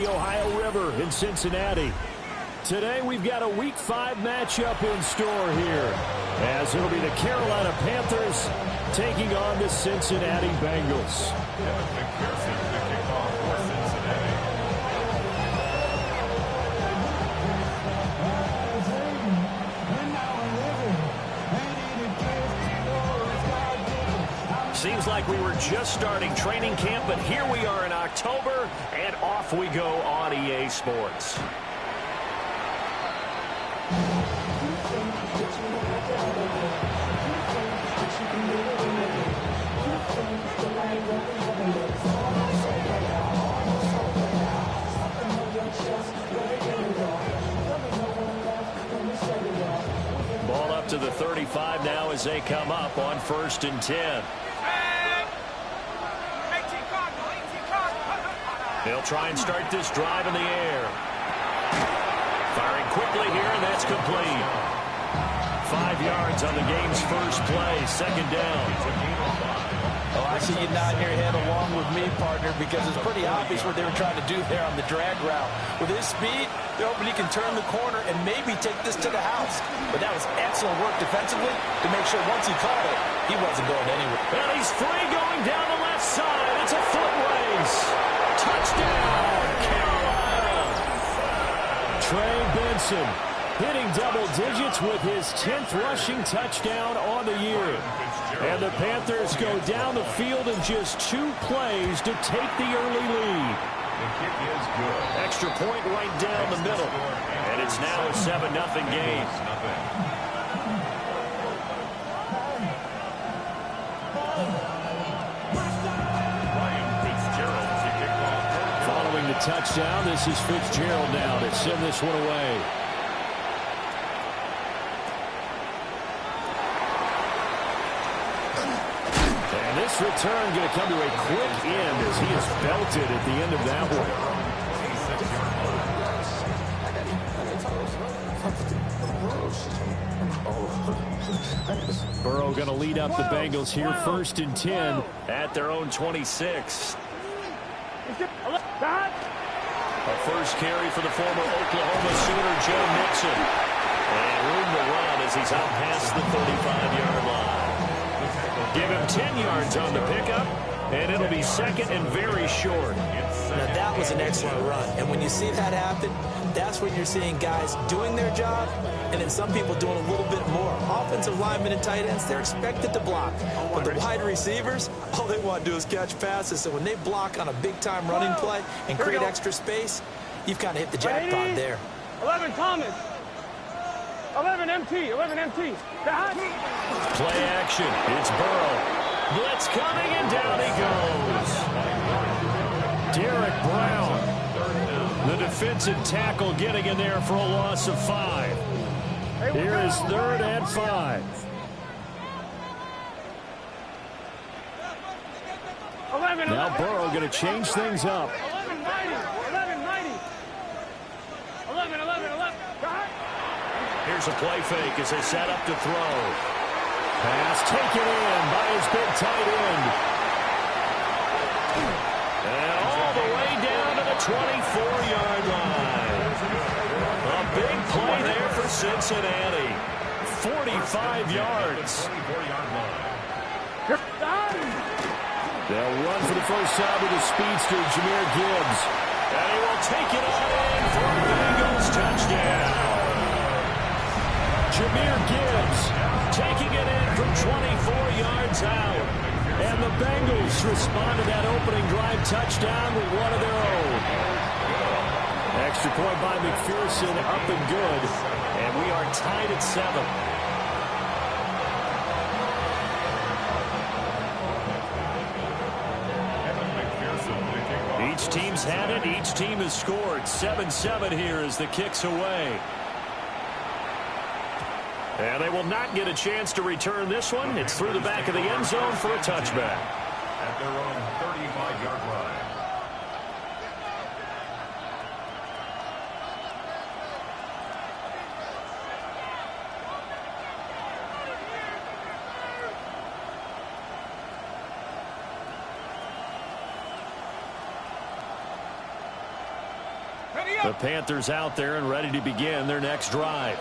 The Ohio River in Cincinnati. Today we've got a Week 5 matchup in store here, as it'll be the Carolina Panthers taking on the Cincinnati Bengals. Seems like we were just starting training camp, but here we are in October, and off we go on EA Sports. Ball up to the 35 now as they come up on 1st and 10. They'll try and start this drive in the air. Firing quickly here, and that's complete. 5 yards on the game's first play, 2nd down. Oh, I see you nodding your head along with me, partner, because it's pretty obvious what they were trying to do there on the drag route. With his speed, they're hoping he can turn the corner and maybe take this to the house. But that was excellent work defensively to make sure once he caught it, he wasn't going anywhere. And he's free going down the left side. It's a foot race. Touchdown, Carolina! Trey Benson hitting double digits with his 10th rushing touchdown on the year. And the Panthers go down the field in just 2 plays to take the early lead. The kick is good. Extra point right down the middle. And it's now a 7-0 game. Following the touchdown, this is Fitzgerald now to send this one away. This return going to come to a quick end as he is belted at the end of that one. Burrow going to lead up the Bengals here, 1st and 10 at their own 26. A first carry for the former Oklahoma Sooner, Joe Mixon. And room to run as he's out past the 35-yard line. Give him 10 yards on the pickup, and it'll be 2nd and very short. Now, that was an excellent run. And when you see that happen, that's when you're seeing guys doing their job, and then some people doing a little bit more. Offensive linemen and tight ends, they're expected to block. But the wide receivers, all they want to do is catch passes. So when they block on a big-time running play and create extra space, you've kind of hit the jackpot there. 11 Thomas. 11 MT. 11 MT. Play action. It's Burrow. Blitz coming, and down he goes. Derek Brown, the defensive tackle, getting in there for a loss of 5. Here is 3rd and 5. 11, now Burrow going to change things up. 11 90. 11 90. 11 11 11. Here's a play fake as they set up to throw. Pass taken in by his big tight end. And all the way down to the 24-yard line. A big play there for Cincinnati. 45 yards. They'll run for the first time with the speedster, Jahmyr Gibbs. And he will take it on in for a Bengals touchdown. Jahmyr Gibbs taking it in from 24 yards out. And the Bengals respond to that opening drive touchdown with one of their own. Extra point by McPherson, up and good. And we are tied at 7. Each team's had it. Each team has scored. 7-7 here as the kick's away. And they will not get a chance to return this one. It's through the back of the end zone for a touchback. At their own 35-yard line. The Panthers out there and ready to begin their next drive.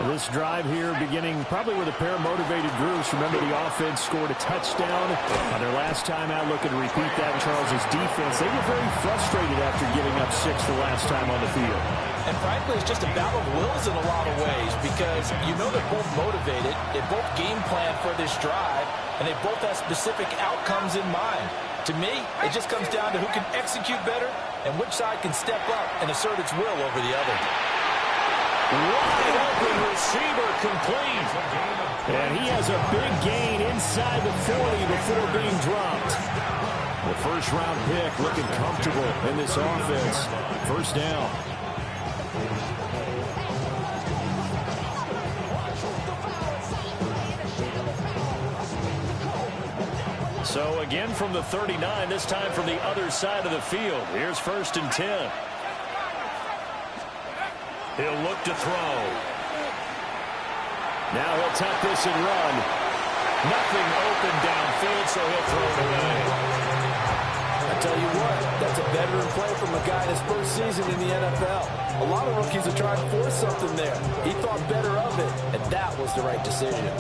This drive here beginning probably with a pair of motivated groups. Remember, the offense scored a touchdown on their last time out. Looking to repeat that. Charles' defense, they were very frustrated after giving up 6 the last time on the field. And frankly, it's just a battle of wills in a lot of ways because you know they're both motivated. They both game plan for this drive, and they both have specific outcomes in mind. To me, it just comes down to who can execute better and which side can step up and assert its will over the other. Wide open receiver complete. And he has a big gain inside the 40 before being dropped. The first-round pick looking comfortable in this offense. First down. So again from the 39, this time from the other side of the field. Here's 1st and 10. He'll look to throw. Now he'll tuck this and run. Nothing open downfield, so he'll throw it away. I tell you what, that's a veteran play from a guy in his first season in the NFL. A lot of rookies are trying to force something there. He thought better of it, and that was the right decision.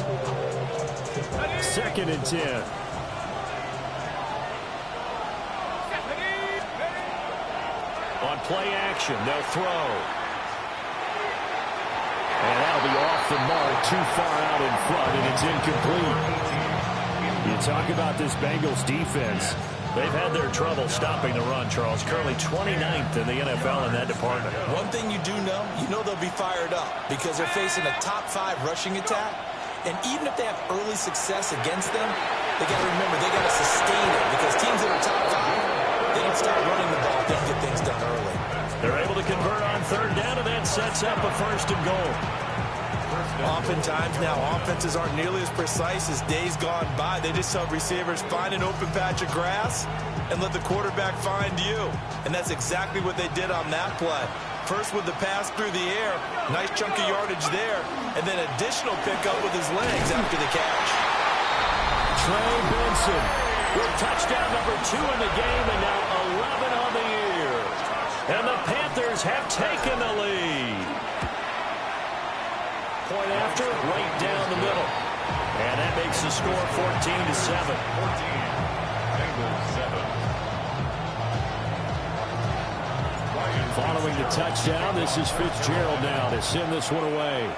2nd and 10. On play action, they'll throw. And that'll be off the mark, too far out in front, and it's incomplete. You talk about this Bengals defense. They've had their trouble stopping the run, Charles. Currently 29th in the NFL in that department. One thing you do know, they'll be fired up because they're facing a top 5 rushing attack. And even if they have early success against them, they got to remember they got to sustain it because teams that are top 5, they don't stop running the ball if they don't get things done early. They're able to convert on 3rd down, and that sets up a 1st and goal. Oftentimes now, offenses aren't nearly as precise as days gone by. They just help receivers find an open patch of grass and let the quarterback find you. And that's exactly what they did on that play. First with the pass through the air, nice chunk of yardage there, and then additional pickup with his legs after the catch. Trey Benson with touchdown number 2 in the game, and now 11 on the year. And the Panthers have taken the lead. Point after, right down the middle. And that makes the score 14-7. 14. Bengals 7. Following the touchdown, this is Fitzgerald now to send this one away.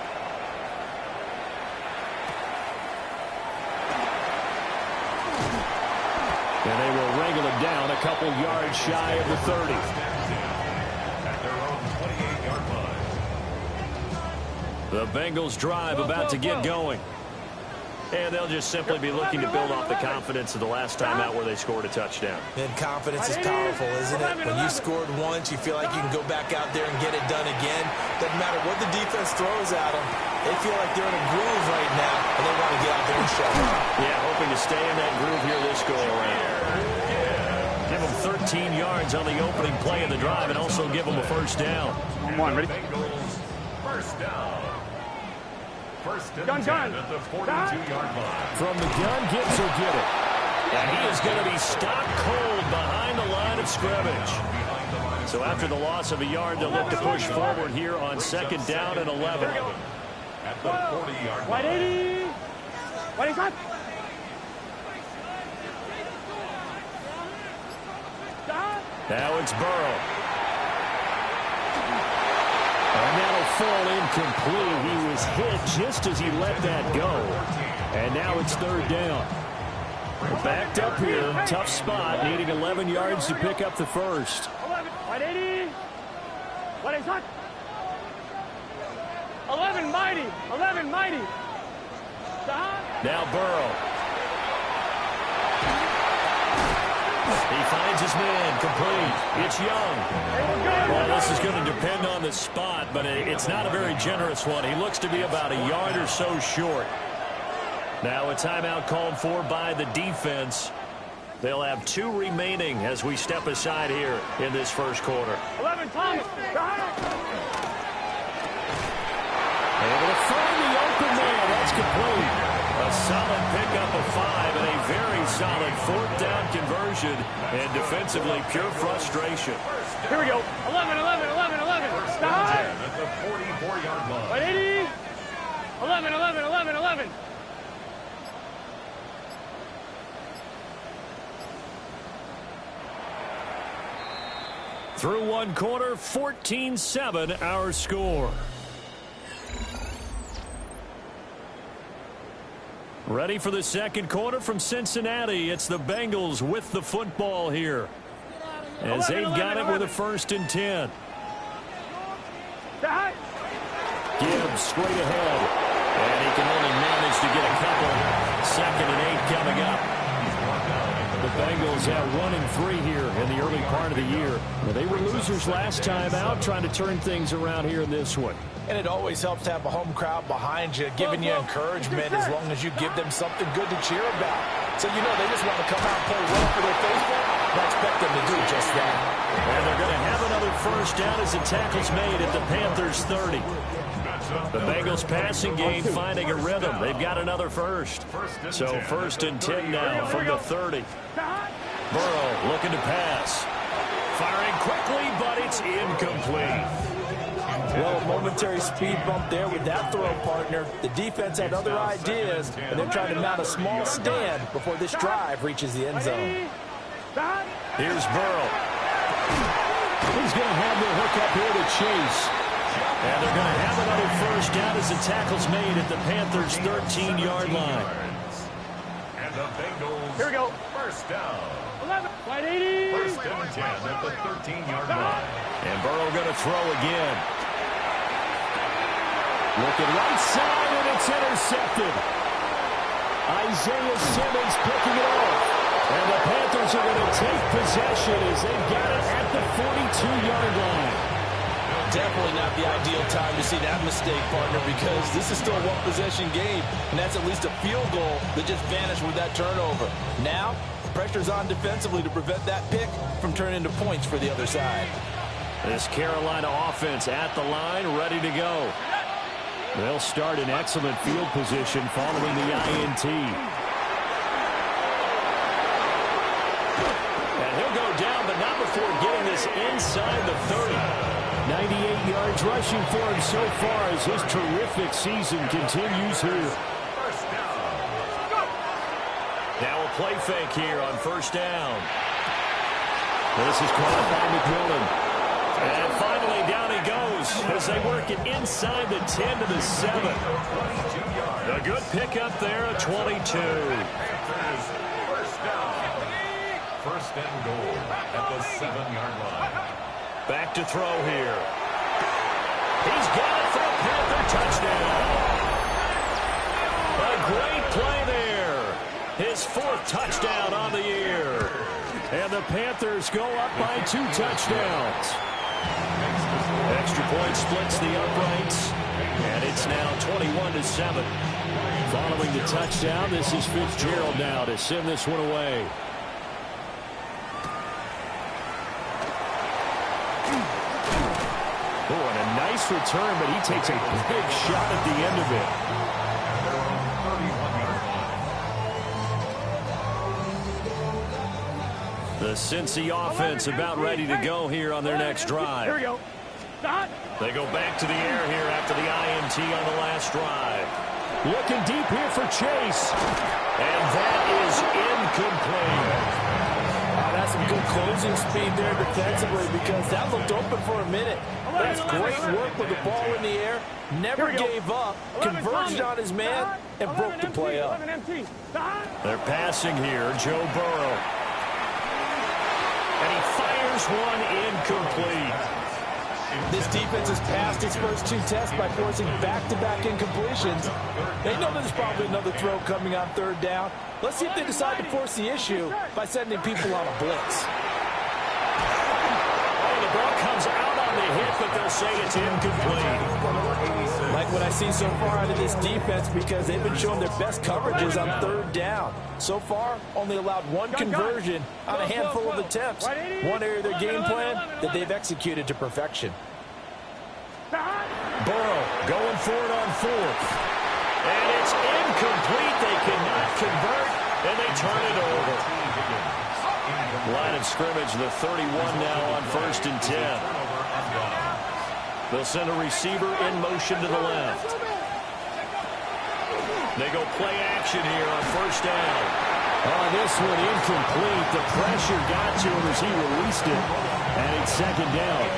And they will wrangle it down a couple yards shy of the 30. At their own 28-yard line. The Bengals drive about to get going. And they'll just simply be looking to build off the confidence of the last time out where they scored a touchdown. And confidence is powerful, isn't it? When you scored once, you feel like you can go back out there and get it done again. Doesn't matter what the defense throws at them. They feel like they're in a groove right now, and they want to get out there and show it. Yeah, hoping to stay in that groove here this go-around. Give them 13 yards on the opening play of the drive and also give them a 1st down. Come on, ready? Bengals 1st down. 1st and Gun, 10 gun. at the 42-yard line. From the gun, Gibbs will get it. And he is going to be stopped cold behind the line of scrimmage. So after the loss of a yard, they'll look to push forward here on 2nd down and 11. At the 40-yard White line. 80. White 80. Now it's Burrow. And that'll fall incomplete. He was hit just as he let that go. And now it's 3rd down. We're backed up here. Tough spot. Needing 11 yards to pick up the 1st. 11. White 80. White 80. 11 mighty. 11 mighty. Now Burrow. He finds his man, complete. It's Young. Well, this is going to depend on the spot, but it's not a very generous one. He looks to be about a yard or so short. Now a timeout called for by the defense. They'll have 2 remaining as we step aside here in this 1st quarter. 11 Thomas. Able to find the open man. That's complete. A solid pickup of 5 and a very solid 4th down conversion. And defensively, pure frustration. Here we go. 11, 11, 11, 11. Stop. At the 44-yard line. 180. 11, 11, 11, 11. Through one quarter, 14-7 our score. Ready for the second quarter from Cincinnati. It's the Bengals with the football here, as they've got it with a 1st and 10. Gibbs straight ahead, and he can only manage to get a couple. 2nd and 8 coming up. The Bengals have 1-3 here in the early part of the year. Well, they were losers last time out, trying to turn things around here in this one. And it always helps to have a home crowd behind you, giving you encouragement as long as you give them something good to cheer about. So, you know, they just want to come out and play well for their faithful. I expect them to do just that. And they're going to have another 1st down as the tackle's made at the Panthers' 30. The Bengals passing game finding a rhythm. They've got another 1st. So 1st and 10 now from the 30. Burrow looking to pass. Firing quickly, but it's incomplete. Well, a momentary speed bump there with that throw, partner. The defense had other ideas, and they're trying to mount a small stand before this drive reaches the end zone. Here's Burrow. He's going to have the hook up here to Chase. And they're going to have another 1st down as the tackle's made at the Panthers' 13-yard line. And the Bengals. Here we go. 1st down. 11. 180. 1st and 10 at the 13-yard line. And Burrow going to throw again. Looking right side, and it's intercepted. Isaiah Simmons picking it off. And the Panthers are going to take possession as they've got it at the 42-yard line. Definitely not the ideal time to see that mistake, partner, because this is still a one-possession game, and that's at least a field goal that just vanished with that turnover. Now, pressure's on defensively to prevent that pick from turning into points for the other side. This Carolina offense at the line, ready to go. They'll start in excellent field position following the INT. And he'll go down, but not before getting this inside the 30. 98 yards rushing for him so far as his terrific season continues here. Now a play fake here on 1st down. This is caught by McMillan. And finally down he goes as they work it inside the 10 to the 7. A good pickup there at 22. 1st down. 1st and goal at the 7-yard line. Back to throw here. He's got it for a Panther touchdown. A great play there. His 4th touchdown on the year. And the Panthers go up by 2 touchdowns. Extra point splits the uprights. And it's now 21-7. Following the touchdown, this is Fitzgerald now to send this one away. Oh, and a nice return, but he takes a big shot at the end of it. The Cincy offense about ready to go here on their next drive. Here we go. Stop. They go back to the air here after the INT on the last drive. Looking deep here for Chase. And that is incomplete. That's some good closing speed there defensively because that looked open for a minute. That's great work with the ball in the air. Never gave up. Converged on his man and broke the play up. They're passing here. Joe Burrow. And he fires one incomplete. This defense has passed its first 2 tests by forcing back-to-back incompletions. They know there's probably another throw coming on 3rd down. Let's see if they decide to force the issue by sending people on a blitz. Oh, the ball comes out on the hit, but they'll say it's incomplete. Like what I see so far out of this defense because they've been showing their best coverages on 3rd down. So far, only allowed 1 conversion on a handful of attempts. One area of their game plan that they've executed to perfection. Burrow going for it on 4th. And it's incomplete. They cannot convert, and they turn it over. Line of scrimmage, the 31 now on 1st and 10. They'll send a receiver in motion to the left. They go play action here on 1st down. On this one, incomplete. The pressure got to him as he released it. And it's 2nd down.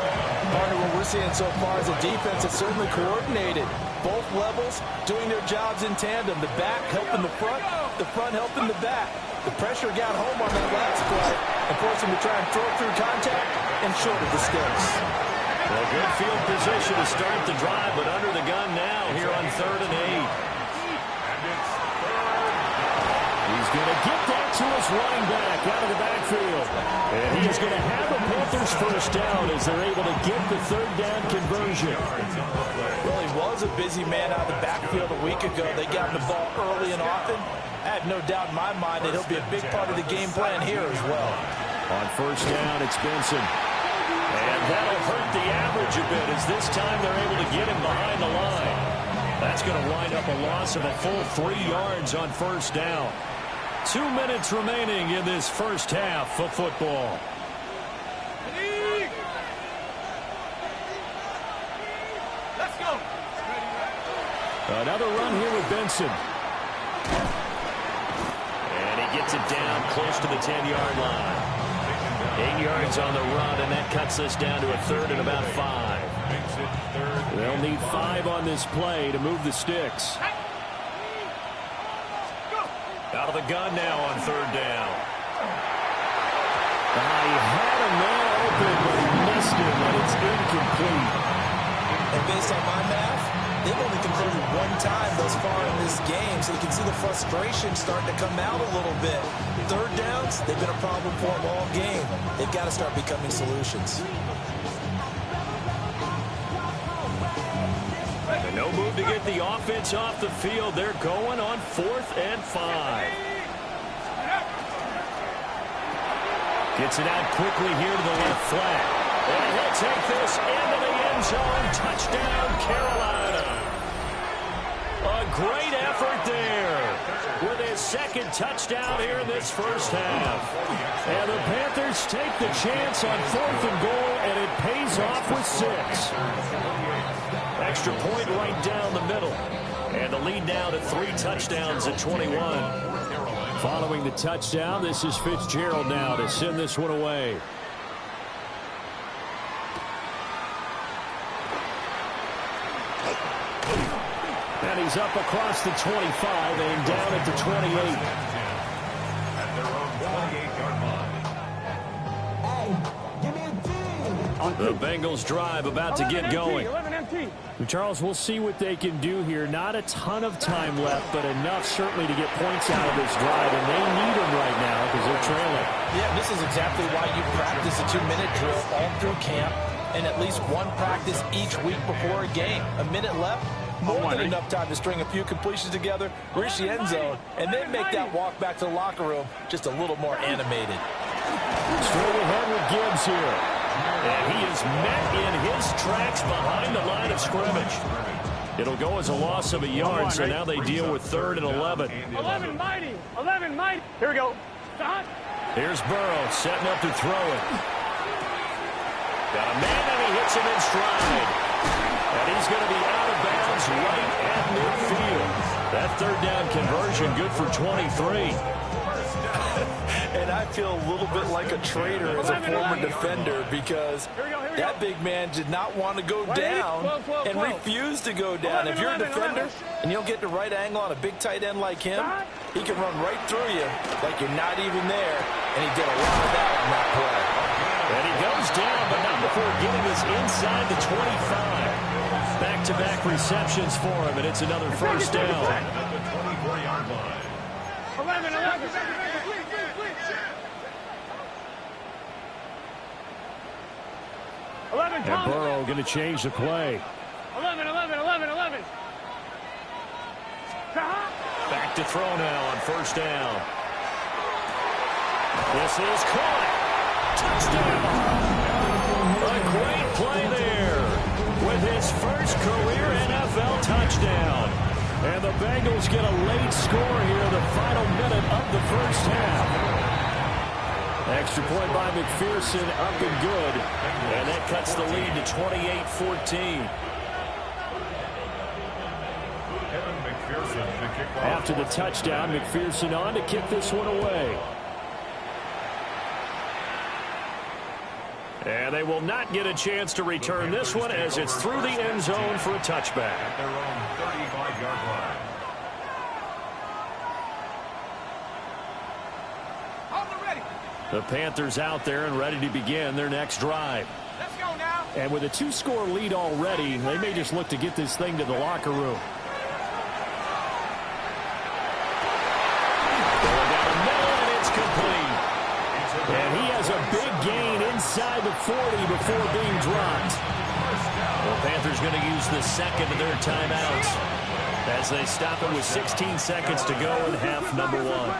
Partner, what we're seeing so far is a defense that's certainly coordinated. Both levels doing their jobs in tandem. The back helping the front helping the back. The pressure got home on that last play and forced him to try and throw through contact and short of the sticks. Well, good field position to start the drive, but under the gun now here on 3rd and 8. He's going to get that to his running back out of the backfield. And he's going to have a Panthers 1st down as they're able to get the 3rd down conversion. Well, he was a busy man out of the backfield a week ago. They got him the ball early and often. I have no doubt in my mind that he'll be a big part of the game plan here as well. On 1st down, it's Benson. And that'll hurt the average a bit as this time they're able to get him behind the line. That's going to wind up a loss of a full 3 yards on 1st down. 2 minutes remaining in this first half of football. Let's go. Another run here with Benson. And he gets it down close to the 10-yard line. 8 yards on the run, and that cuts us down to a 3rd and about 5. They'll need 5 on this play to move the sticks. Out of the gun now on 3rd down. He had a man open, but he missed him, and it's incomplete. And based on my math, they've only converted 1 time thus far in this game, so you can see the frustration starting to come out a little bit. 3rd downs, they've been a problem for them all game. They've got to start becoming solutions. No move to get the offense off the field. They're going on 4th and 5. Gets it out quickly here to the left flat. And he'll take this into the end zone. Touchdown, Carolina. A great effort there with his 2nd touchdown here in this first half. And the Panthers take the chance on 4th and goal, and it pays off with 6. Extra point right down the middle. And the lead now to 3 touchdowns at 21. Following the touchdown, this is Fitzgerald now to send this one away. And he's up across the 25 and down at the 28. At their own 28-yard line. The Bengals drive about to get going. 11 empty. Charles, we'll see what they can do here. Not a ton of time left, but enough certainly to get points out of this drive, and they need them right now because they're trailing. Yeah, this is exactly why you practice a 2-minute drill all through camp and at least 1 practice each week before a game. A minute left, more than enough time to string a few completions together, reach the end zone, and then make that walk back to the locker room just a little more animated. Straight ahead with Gibbs here. And he is met in his tracks behind the line of scrimmage. It'll go as a loss of a yard, so now they deal with 3rd and 11. 11 mighty. 11 mighty. Here we go. Here's Burrow setting up to throw it. Got a man, and he hits him in stride. And he's going to be out of bounds right at midfield. That 3rd down conversion good for 23. And I feel a little bit like a traitor as a former defender because that big man did not want to go down and refused to go down. If you're a defender and you don't get the right angle on a big tight end like him, he can run right through you like you're not even there, and he did a lot of that on that play. And he goes down, but not before getting us inside the 25. Back-to-back receptions for him, and it's another first down. At the 24-yard line. 11, 11. And Burrow going to change the play. 11, 11, 11, 11. Back to throw now on first down. This is caught. Touchdown. A great play there with his first career NFL touchdown. And the Bengals get a late score here in the final minute of the first half. Extra point by McPherson, up and good. And that cuts the lead to 28-14. After the touchdown, McPherson on to kick this one away. And they will not get a chance to return this one as it's through the end zone for a touchback. At their own 35-yard line. The Panthers out there and ready to begin their next drive. Let's go now. And with a 2-score lead already, they may just look to get this thing to the locker room. Going down the middle, and it's complete. And he has a big gain inside the 40 before being dropped. Well, Panthers going to use the second of their timeouts as they stop it with 16 seconds to go in half number one.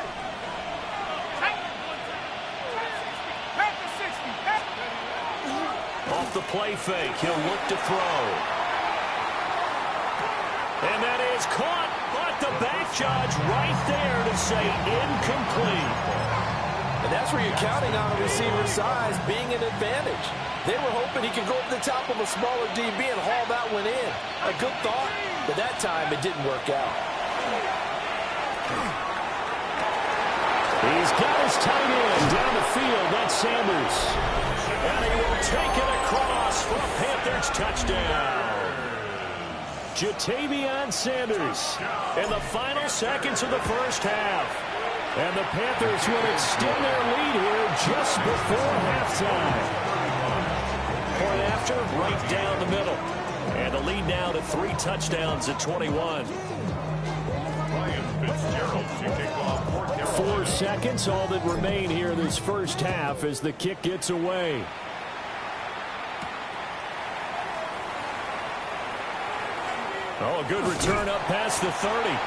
Off the play fake, he'll look to throw. And that is caught, but the back judge right there to say incomplete. And that's where you're counting on a receiver's size being an advantage. They were hoping he could go over the top of a smaller DB and haul that one in. A good thought, but that time it didn't work out. He's got his tight end down the field. That's Sanders. And he will take it across for a Panthers touchdown. Ja'Tavion Sanders in the final seconds of the first half. And the Panthers will extend their lead here just before halftime. Point after, right down the middle. And the lead now to 3 touchdowns at 21. 4 seconds, all that remain here in this first half as the kick gets away. Oh, a good return up past the 30.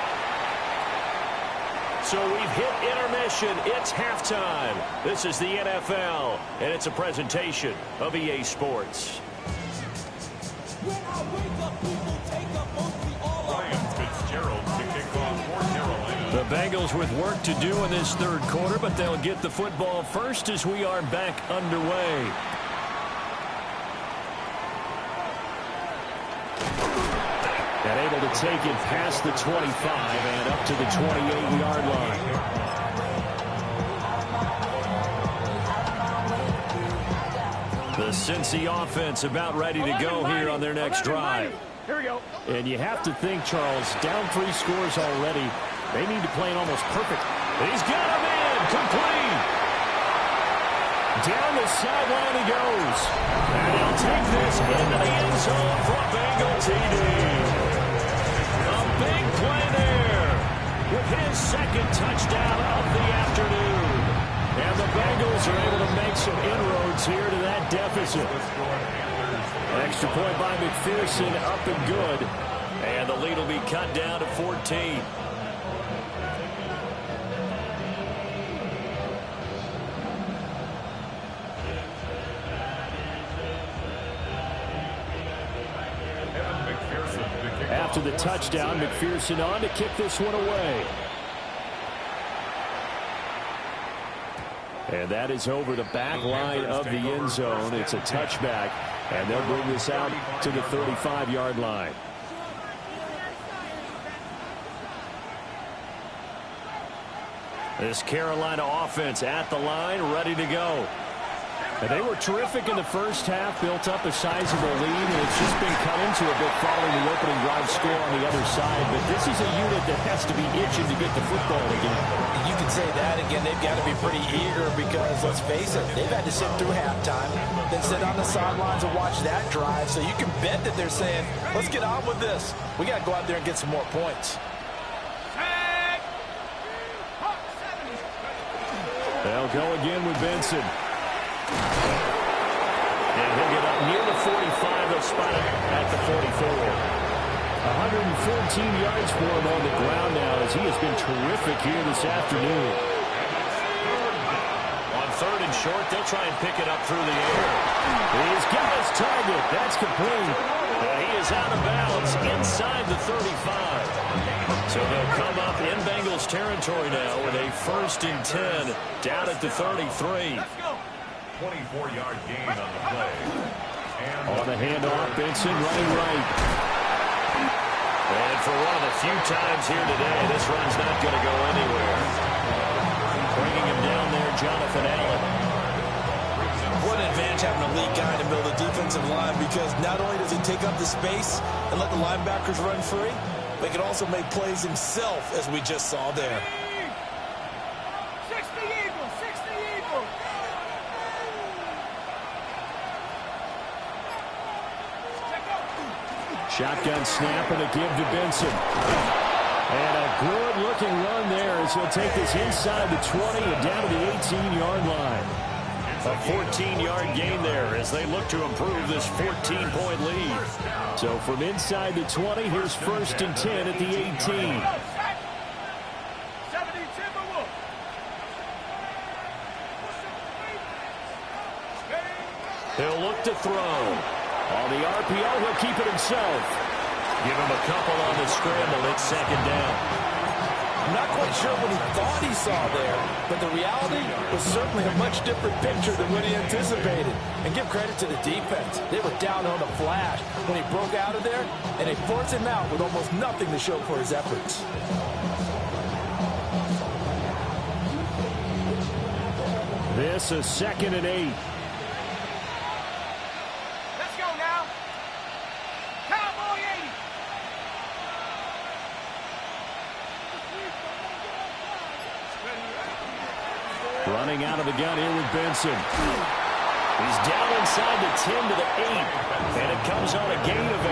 So we've hit intermission. It's halftime. This is the NFL, and it's a presentation of EA Sports. The Bengals with work to do in this third quarter, but they'll get the football first as we are back underway. And able to take it past the 25 and up to the 28-yard line. The Cincy offense about ready to go here on their next drive. Here we go. And you have to think, Charles, down 3 scores already. They need to play it almost perfect. He's got him in. Complete. Down the sideline he goes. And he'll take this into the end zone for a Bengal TD. A big play there with his second touchdown of the afternoon. And the Bengals are able to make some inroads here to that deficit. Extra point by McPherson, up and good. And the lead will be cut down to 14. After the touchdown, McPherson on to kick this one away. And that is over the back line of the end zone. It's a touchback, and they'll bring this out to the 35-yard line. This Carolina offense at the line, ready to go. And they were terrific in the first half, built up a sizable lead, and it's just been cut into a bit following the opening drive score on the other side. But this is a unit that has to be itching to get the football again. You can say that again. They've got to be pretty eager because, let's face it, they've had to sit through halftime, then sit on the sidelines and watch that drive. So you can bet that they're saying, let's get on with this. We got to go out there and get some more points. They'll go again with Benson. And he'll get up near the 45. They'll spot it at the 44. 114 yards for him on the ground now as he has been terrific here this afternoon. On third and short, they'll try and pick it up through the air. He's got his target. That's complete. And he is out of bounds inside the 35. So they'll come up in Bengals territory now with a 1st and 10 down at the 33. 24-yard gain on the play. And on the handoff, Benson running right. And for one of the few times here today, this run's not going to go anywhere. Bringing him down there, Jonathan Allen. What an advantage having a lead guy in the middle of the defensive line, because not only does he take up the space and let the linebackers run free, but he can also make plays himself, as we just saw there. 60 Eagles, 60 Eagles. Shotgun snap and a give to Benson. And a good-looking run there as he'll take this inside the 20 and down to the 18-yard line. A 14-yard gain there as they look to improve this 14-point lead. So from inside the 20, here's 1st and 10 at the 18. 70 Timberwolves. He'll look to throw. On the RPO, he'll keep it himself. Give him a couple on the scramble. It's 2nd down. I'm not quite sure what he thought he saw there, but the reality was certainly a much different picture than what he anticipated. And give credit to the defense. They were down on the flash when he broke out of there, and they forced him out with almost nothing to show for his efforts. This is 2nd and 8. Let's go now. Cowboy 80. Running out of the gun here with Benson. He's down inside the 10 to the 8. And it comes on a gain of 8.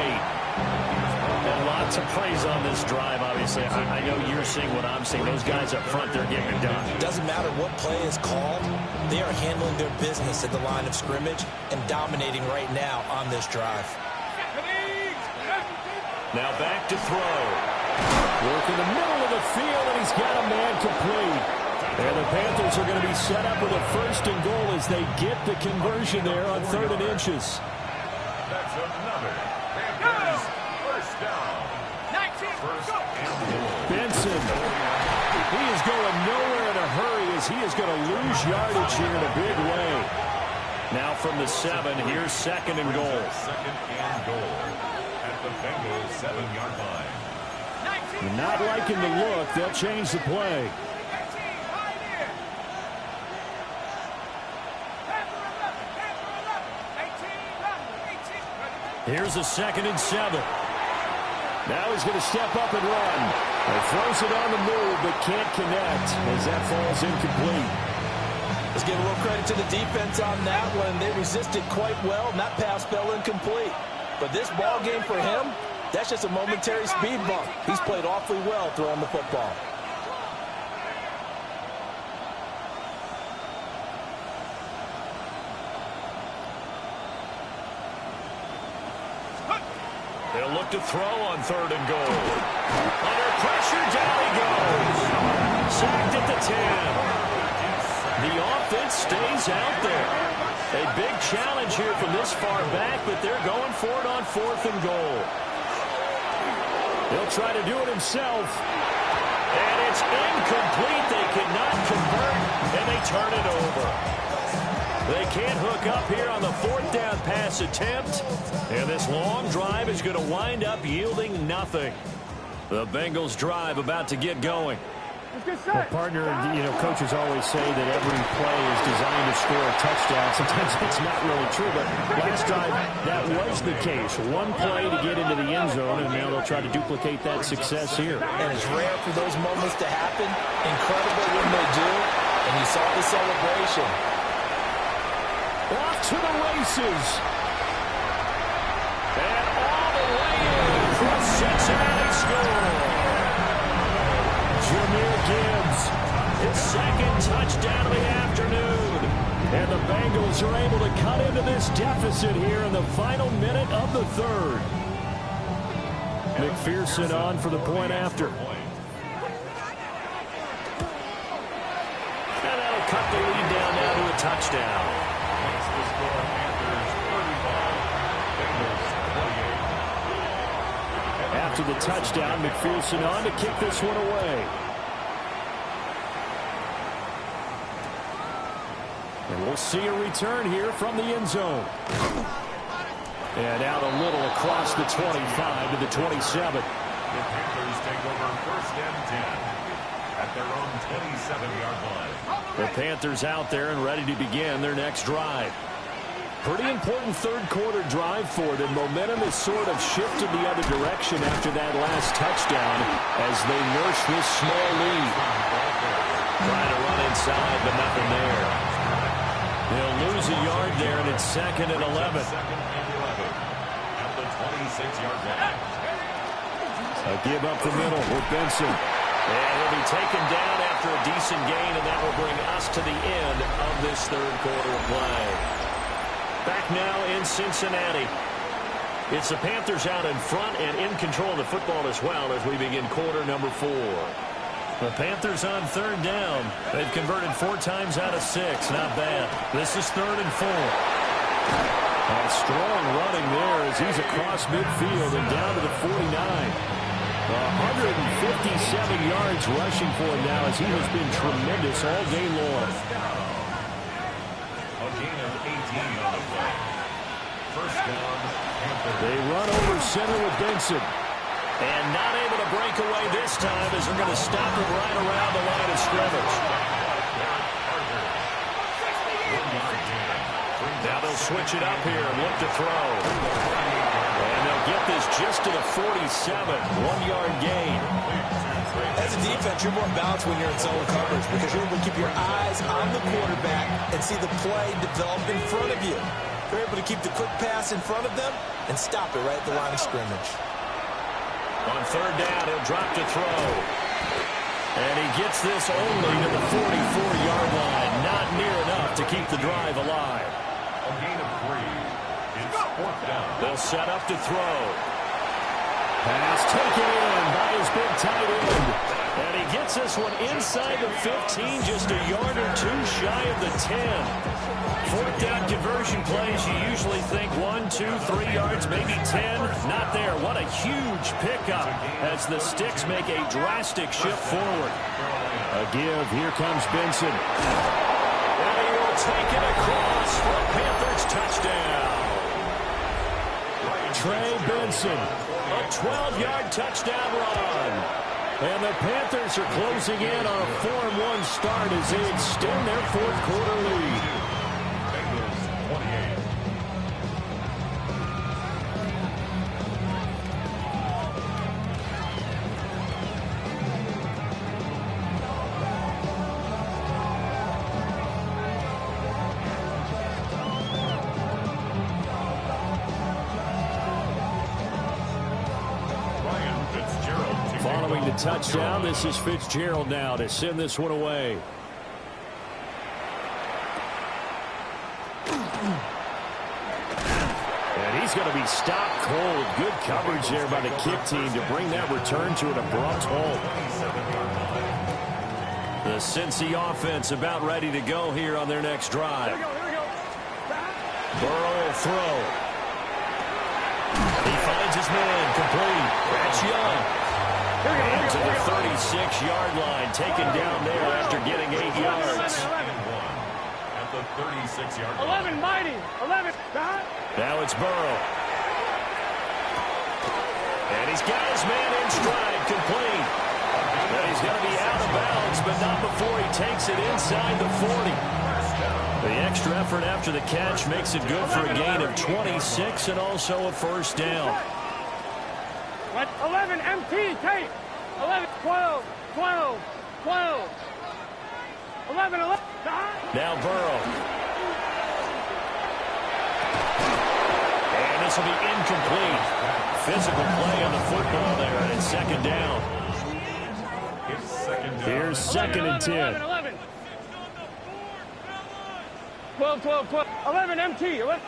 And lots of plays on this drive, obviously. I know you're seeing what I'm seeing. Those guys up front, they're getting it done. Doesn't matter what play is called. They are handling their business at the line of scrimmage and dominating right now on this drive. Now back to throw. Work in the middle of the field, and he's got a man complete. And the Panthers are going to be set up with a 1st and goal as they get the conversion there on 3rd and inches. that's another Panthers first down. 1st and goal. Benson. He is going nowhere in a hurry as he is going to lose yardage here in a big way. Now from the 7, here's 2nd and goal. 2nd and goal at the Bengals 7-yard line. Not liking the look. They'll change the play. Here's a 2nd and 7. Now he's going to step up and run. He throws it on the move, but can't connect as that falls incomplete. Let's give a little credit to the defense on that one. They resisted quite well, and that pass fell incomplete. But this ball game for him, that's just a momentary speed bump. He's played awfully well throwing the football. They'll look to throw on 3rd and goal. Under pressure, down he goes. Sacked at the 10. The offense stays out there. A big challenge here from this far back, but they're going for it on 4th and goal. He'll try to do it himself. And it's incomplete. They cannot convert, and they turn it over. They can't hook up here on the 4th down pass attempt. And this long drive is going to wind up yielding nothing. The Bengals drive about to get going. Well, partner, coaches always say that every play is designed to score a touchdown. Sometimes it's not really true, but last drive, that was the case. One play to get into the end zone, and now they'll try to duplicate that success here. And it's rare for those moments to happen. Incredible when they do. And you saw the celebration. Off to the races. And all the way in for a Cincinnati score. Jahmyr Gibbs, his 2nd touchdown of the afternoon. And the Bengals are able to cut into this deficit here in the final minute of the 3rd. McPherson on for the point after. And that'll cut the lead down now to a touchdown. Makes the score Panthers 35, Bengals 28. after the touchdown. McPherson on to kick this one away. And we'll see a return here from the end zone. And out a little across the 25 to the 27. The Panthers take over first and 10 at their own 27-yard line. The Panthers out there and ready to begin their next drive. Pretty important third-quarter drive for them. Momentum has sort of shifted the other direction after that last touchdown as they nurse this small lead. Trying to run inside, but nothing there. They'll lose a yard there, and it's 2nd and 11. Second and 11 at the 26-yard line. A give up the middle with Benson. And he'll be taken down after a decent gain, and that will bring us to the end of this third quarter of play. Back now in Cincinnati. It's the Panthers out in front and in control of the football as well as we begin quarter number 4. The Panthers on third down. They've converted 4 times out of 6. Not bad. This is 3rd and 4. A strong running there as he's across midfield and down to the 49. 157 yards rushing for him now as he has been tremendous all day long. A gain of 18 on the play. First down, Panthers. They run over center with Benson. And not able to break away this time as they're going to stop him right around the line of scrimmage. Now they'll switch it up here and look to throw. And they'll get this just to the 47. 1-yard gain. As a defense, you're more balanced when you're in zone coverage because you're able to keep your eyes on the quarterback and see the play develop in front of you. You're able to keep the quick pass in front of them and stop it right at the line of scrimmage. On third down, he'll drop to throw. And he gets this only to the 44-yard line. Not near enough to keep the drive alive. A gain of 3. It's 4th down. They'll set up to throw. Pass taken in by his big tight end. And he gets this one inside the 15, just a yard or 2 shy of the 10. 4th down conversion plays, you usually think 1, 2, 3 yards, maybe 10. Not there. What a huge pickup as the Sticks make a drastic shift forward. A give. Here comes Benson. And he will take it across for a Panthers touchdown. Trey Benson. A 12-yard touchdown run. And the Panthers are closing in on a 4-1 start as they extend their 4th quarter lead. Bengals 28. Following the touchdown, this is Fitzgerald now to send this one away. And he's going to be stopped cold. Good coverage there by the kick team to bring that return to an abrupt halt. The Cincy offense about ready to go here on their next drive. Burrow will throw. He finds his man complete. That's Young. Into the 36-yard line, taken down there after getting 8 yards. At the 36-yard line. 11, mighty. 11. Now it's Burrow. And he's got his man in stride, complete. And he's going to be out of bounds, but not before he takes it inside the 40. The extra effort after the catch makes it good for a gain of 26 and also a first down. 11, MT, tape. 11, 12, 12, 12. 11, 11. Now Burrow. And this will be incomplete. Physical play on the football there, and it's 2nd down. It's 2nd down. Here's 2nd and 10. 11, 11. 12, 12, 12. 11, MT. 11.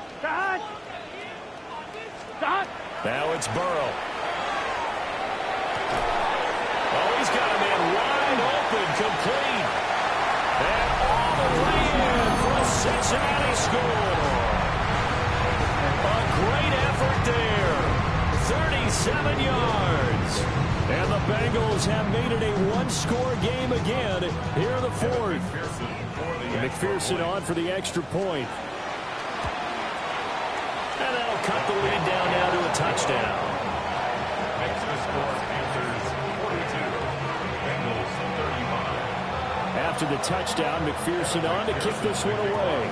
Now it's Burrow. Oh, he's got a man wide open, complete. And all the way in for a Cincinnati score. A great effort there. 87 yards. And the Bengals have made it a one-score game again here in the fourth. McPherson on for the extra point. And that'll cut the lead down now to a touchdown. Extra score, Panthers 42, Bengals 35. After the touchdown, McPherson on to kick this one away.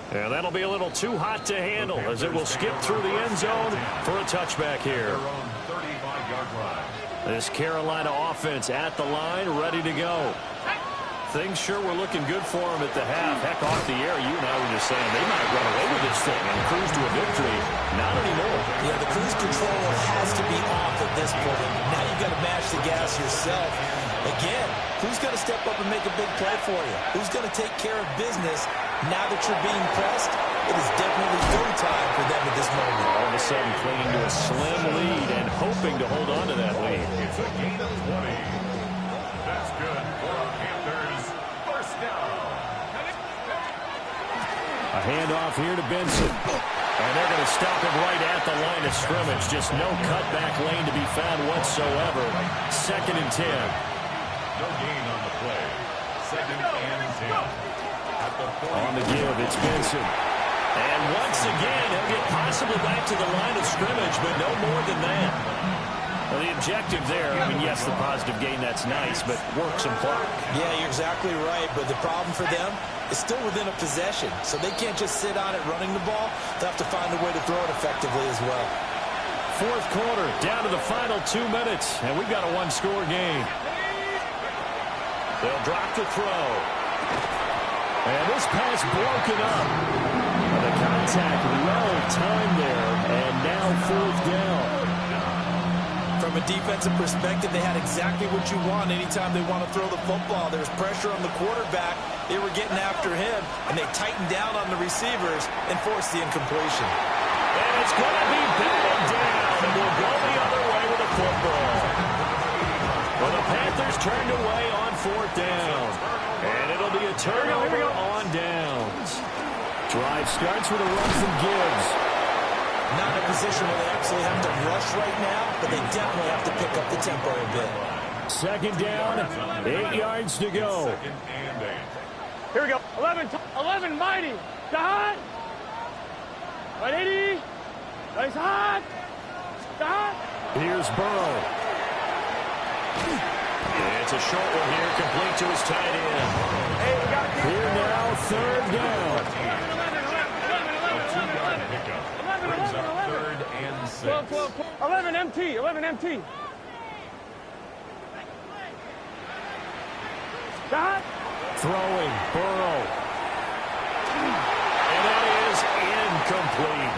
And that'll be a little too hot to handle as it will skip through the end zone for a touchback here. This Carolina offense at the line, ready to go. Things sure were looking good for them at the half. Heck, off the air, you and I were just saying they might run away with this thing and cruise to a victory. Not anymore. Yeah, the cruise control has to be off at this point. Now you've got to mash the gas yourself. Again, who's going to step up and make a big play for you? Who's going to take care of business now that you're being pressed? It is definitely go time for them at this moment. All of a sudden clinging to a slim lead and hoping to hold on to that lead. It's a gain of 20. That's good for our Panthers. First down. A handoff here to Benson. And they're going to stop him right at the line of scrimmage. Just no cutback lane to be found whatsoever. 2nd and 10. No gain on the play. 2nd and 10. At the On the give, it's Benson. And once again, he'll get possibly back to the line of scrimmage, but no more than that. Well, the objective there, I mean, yes, the positive gain, that's nice, but work some clock. Yeah, you're exactly right, but the problem for them is still within a possession, so they can't just sit on it running the ball. They'll have to find a way to throw it effectively as well. 4th quarter, down to the final 2 minutes, and we've got a one-score game. They'll drop the throw. And this pass broken up. The contact well timed there, and now 4th down. From a defensive perspective, they had exactly what you want anytime they want to throw the football. There's pressure on the quarterback. They were getting after him, and they tightened down on the receivers and forced the incompletion. And it's going to be batted down, and we'll go the other way with the football. Well, the Panthers turned away on 4th down, and it'll be a turnover on downs. Drive starts with a run from Gibbs. Not in a position where they absolutely have to rush right now, but they definitely have to pick up the tempo a bit. 2nd down, 8 yards to go. 2nd and 8. Here we go. 11 mighty. Hot. 180. Nice hot. Hot. Here's Burrow. It's a short one here, complete to his tight end. Hey, we got Here now, 3rd down. 2-yard pickup. Brings up 3rd and 6. 11 MT. 11 MT. Hot. Throwing, Burrow. And that is incomplete.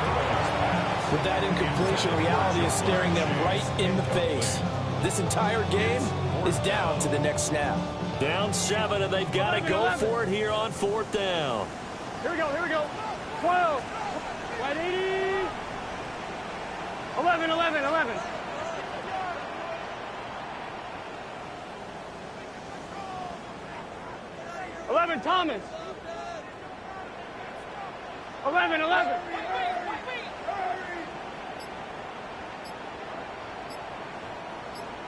With that incompletion, reality is staring them right in the face. This entire game is down to the next snap. Down 7, and they've got to go for it here on 4th down. Here we go. 12. 180. 11. 11 Thomas. 11.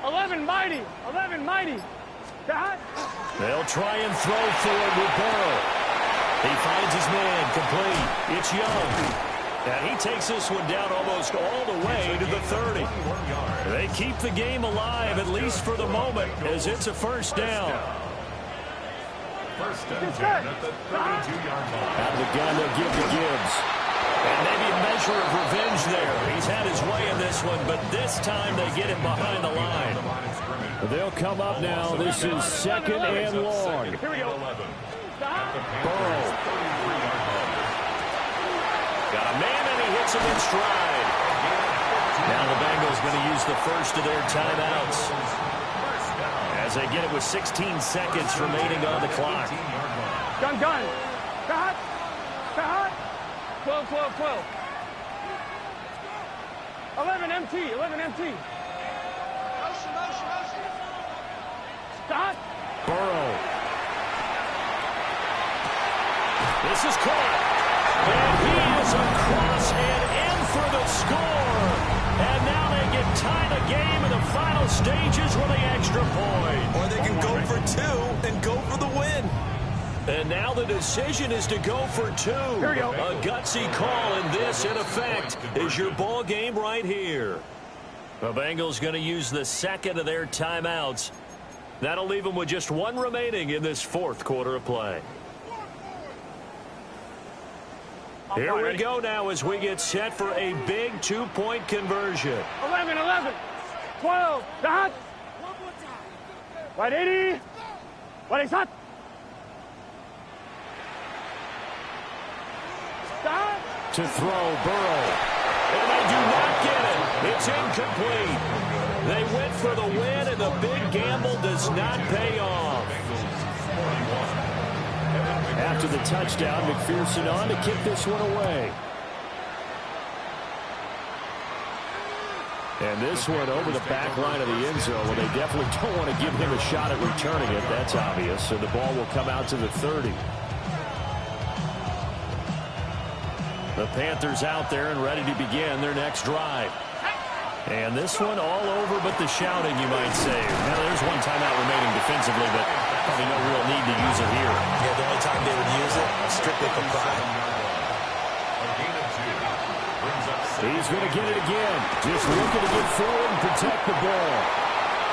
11 mighty. 11 mighty. Dot. They'll try and throw forward with Burrow. He finds his man, complete. It's Young. And he takes this one down almost all the way to the 30. They keep the game alive, at least for the moment, as it's a 1st down. 1st and 10 at the 32-yard line. Out of the gun, they'll give to Gibbs. And maybe a measure of revenge there. He's had his way in this one, but this time they get him behind the line. They'll come up now. This is 2nd and long. Here we go. Burrow. Got a man, and he hits him in stride. Now the Bengals going to use the first of their timeouts as they get it with 16 seconds remaining on the clock. Gun. Hot. 12. 11 MT. 11 MT. Stop. Burrow. This is caught. And he is across and final stages with the extra point. Or they can go for two and go for the win. And now the decision is to go for two. Here we go. A gutsy call, and this, in effect, is your ball game right here. The Bengals going to use the second of their timeouts. That'll leave them with just one remaining in this fourth quarter of play. Here we go now as we get set for a big two-point conversion. 11, 11, 12, the hot. Right 80. Right hot. Stop. To throw, Burrow. And they do not get it. It's incomplete. They went for the win, and the big gamble does not pay off. After the touchdown, McPherson on to kick this one away. And this one over the back line of the end zone. Well, they definitely don't want to give him a shot at returning it. That's obvious. So the ball will come out to the 30. The Panthers out there and ready to begin their next drive. And this one all over but the shouting, you might say. Now, there's one timeout remaining defensively, but probably no real need to use it here. Yeah, the only time they would use it, strictly for pride. He's going to get it again. Just looking to get forward and protect the ball.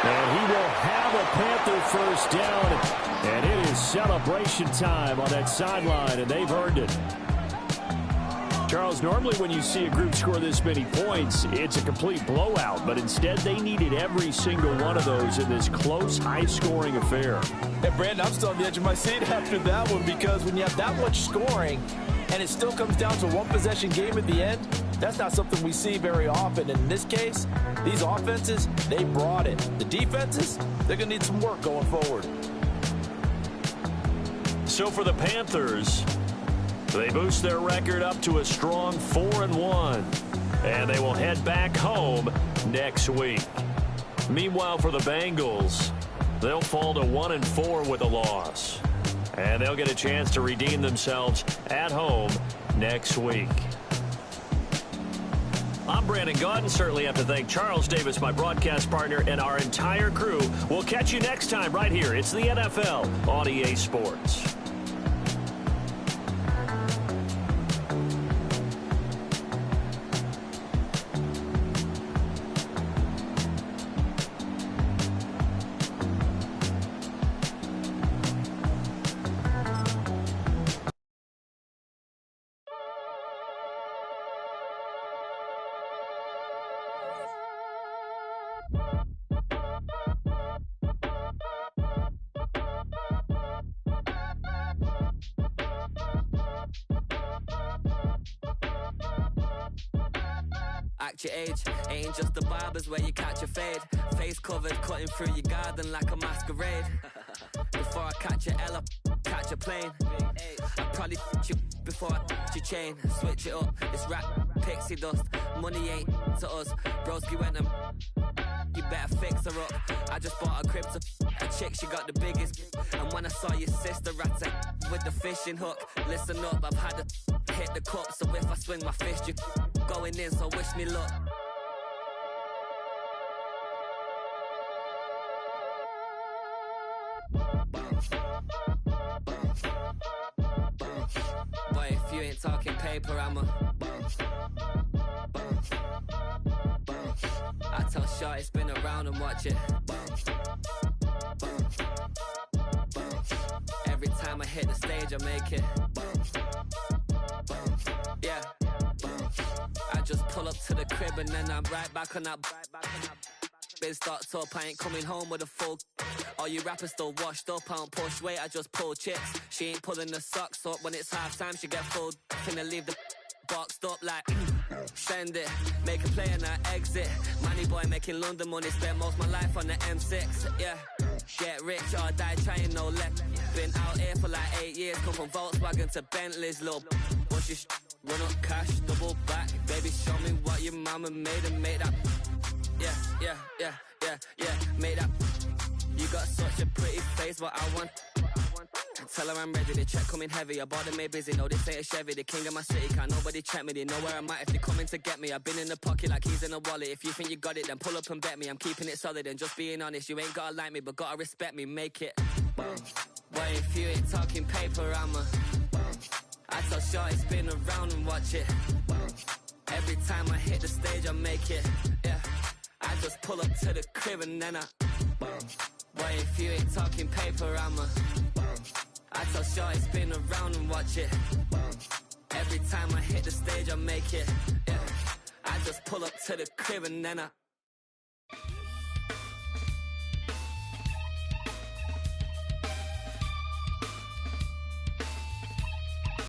And he will have a Panther first down. And it is celebration time on that sideline, and they've earned it. Charles, normally when you see a group score this many points, it's a complete blowout. But instead, they needed every single one of those in this close, high-scoring affair. Hey, Brandon, I'm still on the edge of my seat after that one because when you have that much scoring and it still comes down to one possession game at the end, that's not something we see very often. And in this case, these offenses, they brought it. The defenses, they're going to need some work going forward. So for the Panthers, they boost their record up to a strong 4-1. And they will head back home next week. Meanwhile, for the Bengals, they'll fall to 1-4 with a loss. And they'll get a chance to redeem themselves at home next week. I'm Brandon Gaudin. Certainly have to thank Charles Davis, my broadcast partner, and our entire crew. We'll catch you next time right here. It's the NFL on EA Sports. Act your age, ain't just the barbers where you catch a fade. Face covered, cutting through your garden like a masquerade. Before I catch a L up, catch a plane. I probably you before I your chain. Switch it up, it's rap, pixie dust. Money ain't to us. Broski went and you better fix her up. I just bought a crib to a chick, she got the biggest. And when I saw your sister at it with the fishing hook, listen up, I've had to hit the cup. So if I swing my fist, you going in, so wish me luck. Boy, if you ain't talking paper, I'm a I tell Shorty spin around and watch it. Every time I hit the stage, I make it. Yeah. I just pull up to the crib and then I'm right back on that. Been stocked up, I ain't coming home with a full. All you rappers still washed up, I don't push weight, I just pull chicks. She ain't pulling the socks up when it's half time, she get full. Finna leave the boxed up like send it, make a play and I exit. Money boy making London money, spent most of my life on the M6. Yeah, get rich or die trying, no left. Been out here for like 8 years, come from Volkswagen to Bentley's, little what's your run up cash, double back. Baby, show me what your mama made and make that. Yeah, make that. You got such a pretty face, but I want Tell her I'm ready, the check coming heavy. I bought them made busy, no this ain't a Chevy. The king of my city, can't nobody check me. They know where I'm at if they coming to get me. I've been in the pocket like he's in a wallet. If you think you got it, then pull up and bet me. I'm keeping it solid and just being honest. You ain't gotta like me, but gotta respect me, make it. Boy, if you ain't talking paper, I tell shorty spin around and watch it. Every time I hit the stage, I make it. Yeah, I just pull up to the crib and then boy, if you ain't talking paper, I tell shorty spin around and watch it. Every time I hit the stage, I make it. Yeah, I just pull up to the crib and then